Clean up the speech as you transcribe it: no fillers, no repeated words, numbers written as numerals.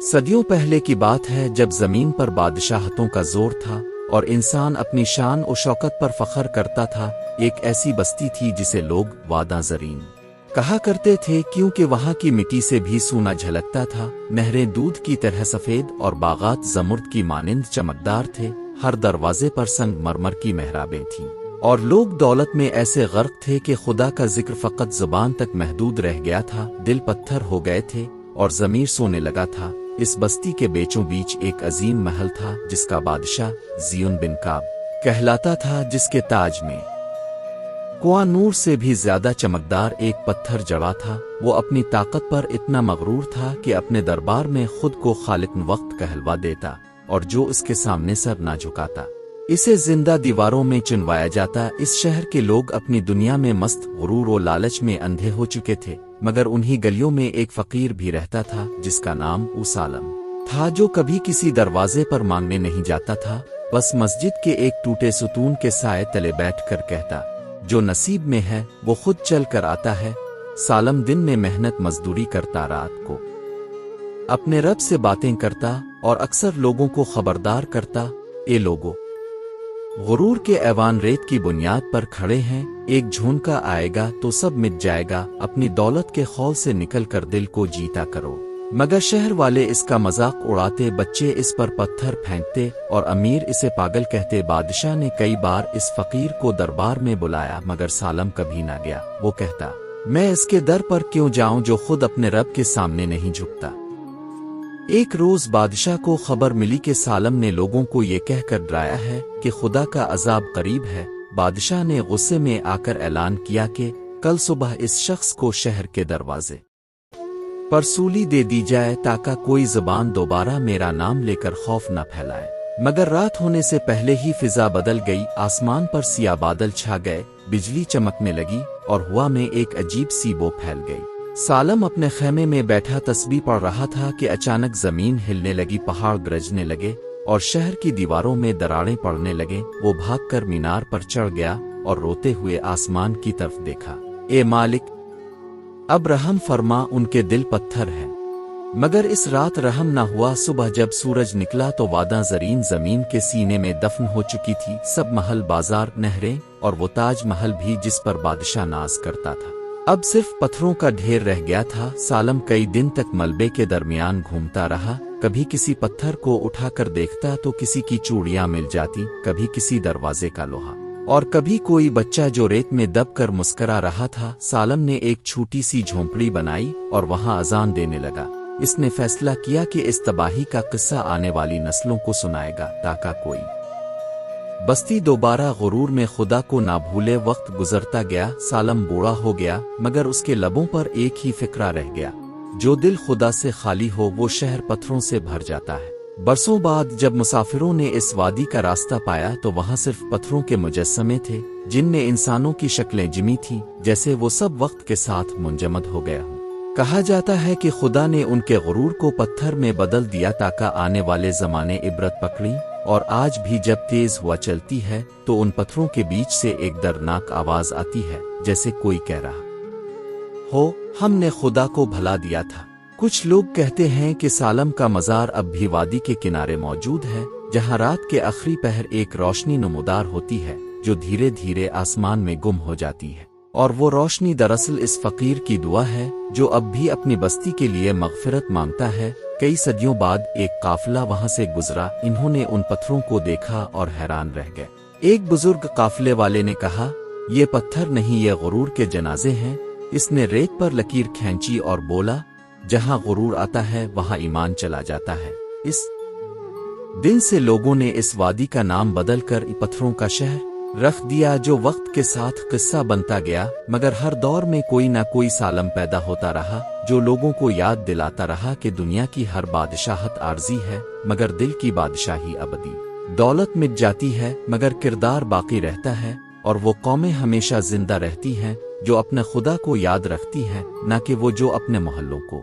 صدیوں پہلے کی بات ہے جب زمین پر بادشاہتوں کا زور تھا اور انسان اپنی شان و شوکت پر فخر کرتا تھا۔ ایک ایسی بستی تھی جسے لوگ واداں زرین کہا کرتے تھے، کیونکہ وہاں کی مٹی سے بھی سونا جھلکتا تھا، نہریں دودھ کی طرح سفید اور باغات زمرد کی مانند چمکدار تھے، ہر دروازے پر سنگ مرمر کی محرابیں تھیں، اور لوگ دولت میں ایسے غرق تھے کہ خدا کا ذکر فقط زبان تک محدود رہ گیا تھا، دل پتھر ہو گئے تھے اور ضمیر سونے لگا تھا۔ اس بستی کے بیچوں بیچ ایک عظیم محل تھا جس کا بادشاہ زیون بن کعب کہلاتا تھا، جس کے تاج میں کنواں نور سے بھی زیادہ چمکدار ایک پتھر جڑا تھا۔ وہ اپنی طاقت پر اتنا مغرور تھا کہ اپنے دربار میں خود کو خالق وقت کہلوا دیتا، اور جو اس کے سامنے سر نہ جھکاتا اسے زندہ دیواروں میں چنوایا جاتا۔ اس شہر کے لوگ اپنی دنیا میں مست، غرور و لالچ میں اندھے ہو چکے تھے، مگر انہی گلیوں میں ایک فقیر بھی رہتا تھا جس کا نام سالم تھا، جو کبھی کسی دروازے پر مانگنے نہیں جاتا تھا، بس مسجد کے ایک ٹوٹے ستون کے سائے تلے بیٹھ کر کہتا، جو نصیب میں ہے وہ خود چل کر آتا ہے۔ سالم دن میں محنت مزدوری کرتا، رات کو اپنے رب سے باتیں کرتا اور اکثر لوگوں کو خبردار کرتا، اے لوگو، غرور کے ایوان ریت کی بنیاد پر کھڑے ہیں، ایک جھونکا آئے گا تو سب مٹ جائے گا، اپنی دولت کے خول سے نکل کر دل کو جیتا کرو۔ مگر شہر والے اس کا مذاق اڑاتے، بچے اس پر پتھر پھینکتے اور امیر اسے پاگل کہتے۔ بادشاہ نے کئی بار اس فقیر کو دربار میں بلایا، مگر سالم کبھی نہ گیا۔ وہ کہتا، میں اس کے در پر کیوں جاؤں جو خود اپنے رب کے سامنے نہیں جھکتا۔ ایک روز بادشاہ کو خبر ملی کہ سالم نے لوگوں کو یہ کہہ کر ڈرایا ہے کہ خدا کا عذاب قریب ہے۔ بادشاہ نے غصے میں آ کر اعلان کیا کہ کل صبح اس شخص کو شہر کے دروازے پر سولی دے دی جائے، تاکہ کوئی زبان دوبارہ میرا نام لے کر خوف نہ پھیلائے۔ مگر رات ہونے سے پہلے ہی فضا بدل گئی، آسمان پر سیاہ بادل چھا گئے، بجلی چمکنے لگی اور ہوا میں ایک عجیب سی بو پھیل گئی۔ سالم اپنے خیمے میں بیٹھا تسبیح پڑھ رہا تھا کہ اچانک زمین ہلنے لگی، پہاڑ گرجنے لگے اور شہر کی دیواروں میں دراڑیں پڑنے لگیں۔ وہ بھاگ کر مینار پر چڑھ گیا اور روتے ہوئے آسمان کی طرف دیکھا، اے مالک، اب رحم فرما، ان کے دل پتھر ہیں۔ مگر اس رات رحم نہ ہوا۔ صبح جب سورج نکلا تو واداں زرین زمین کے سینے میں دفن ہو چکی تھی، سب محل، بازار، نہریں اور وہ تاج محل بھی جس پر بادشاہ ناز کرتا تھا، اب صرف پتھروں کا ڈھیر رہ گیا تھا۔ سالم کئی دن تک ملبے کے درمیان گھومتا رہا، کبھی کسی پتھر کو اٹھا کر دیکھتا تو کسی کی چوڑیاں مل جاتی، کبھی کسی دروازے کا لوہا، اور کبھی کوئی بچہ جو ریت میں دب کر مسکرا رہا تھا۔ سالم نے ایک چھوٹی سی جھونپڑی بنائی اور وہاں اذان دینے لگا۔ اس نے فیصلہ کیا کہ اس تباہی کا قصہ آنے والی نسلوں کو سنائے گا، تاکہ کوئی بستی دوبارہ غرور میں خدا کو نہ بھولے۔ وقت گزرتا گیا، سالم بوڑھا ہو گیا، مگر اس کے لبوں پر ایک ہی فقرہ رہ گیا، جو دل خدا سے خالی ہو وہ شہر پتھروں سے بھر جاتا ہے۔ برسوں بعد جب مسافروں نے اس وادی کا راستہ پایا تو وہاں صرف پتھروں کے مجسمے تھے، جن نے انسانوں کی شکلیں جمی تھیں، جیسے وہ سب وقت کے ساتھ منجمد ہو گیا ہوں۔ کہا جاتا ہے کہ خدا نے ان کے غرور کو پتھر میں بدل دیا تاکہ آنے والے زمانے عبرت پکڑیں، اور آج بھی جب تیز ہوا چلتی ہے تو ان پتھروں کے بیچ سے ایک دردناک آواز آتی ہے، جیسے کوئی کہہ رہا ہو، ہم نے خدا کو بھلا دیا تھا۔ کچھ لوگ کہتے ہیں کہ سالم کا مزار اب بھی وادی کے کنارے موجود ہے، جہاں رات کے آخری پہر ایک روشنی نمودار ہوتی ہے جو دھیرے دھیرے آسمان میں گم ہو جاتی ہے، اور وہ روشنی دراصل اس فقیر کی دعا ہے جو اب بھی اپنی بستی کے لیے مغفرت مانگتا ہے۔ کئی صدیوں بعد ایک قافلہ وہاں سے گزرا، انہوں نے ان پتھروں کو دیکھا اور حیران رہ گئے۔ ایک بزرگ قافلے والے نے کہا، یہ پتھر نہیں، یہ غرور کے جنازے ہیں۔ اس نے ریت پر لکیر کھینچی اور بولا، جہاں غرور آتا ہے وہاں ایمان چلا جاتا ہے۔ اس دن سے لوگوں نے اس وادی کا نام بدل کر پتھروں کا شہر رکھ دیا، جو وقت کے ساتھ قصہ بنتا گیا، مگر ہر دور میں کوئی نہ کوئی سالم پیدا ہوتا رہا جو لوگوں کو یاد دلاتا رہا کہ دنیا کی ہر بادشاہت عارضی ہے، مگر دل کی بادشاہی ابدی۔ دولت مٹ جاتی ہے مگر کردار باقی رہتا ہے، اور وہ قومیں ہمیشہ زندہ رہتی ہیں جو اپنے خدا کو یاد رکھتی ہیں، نہ کہ وہ جو اپنے محلوں کو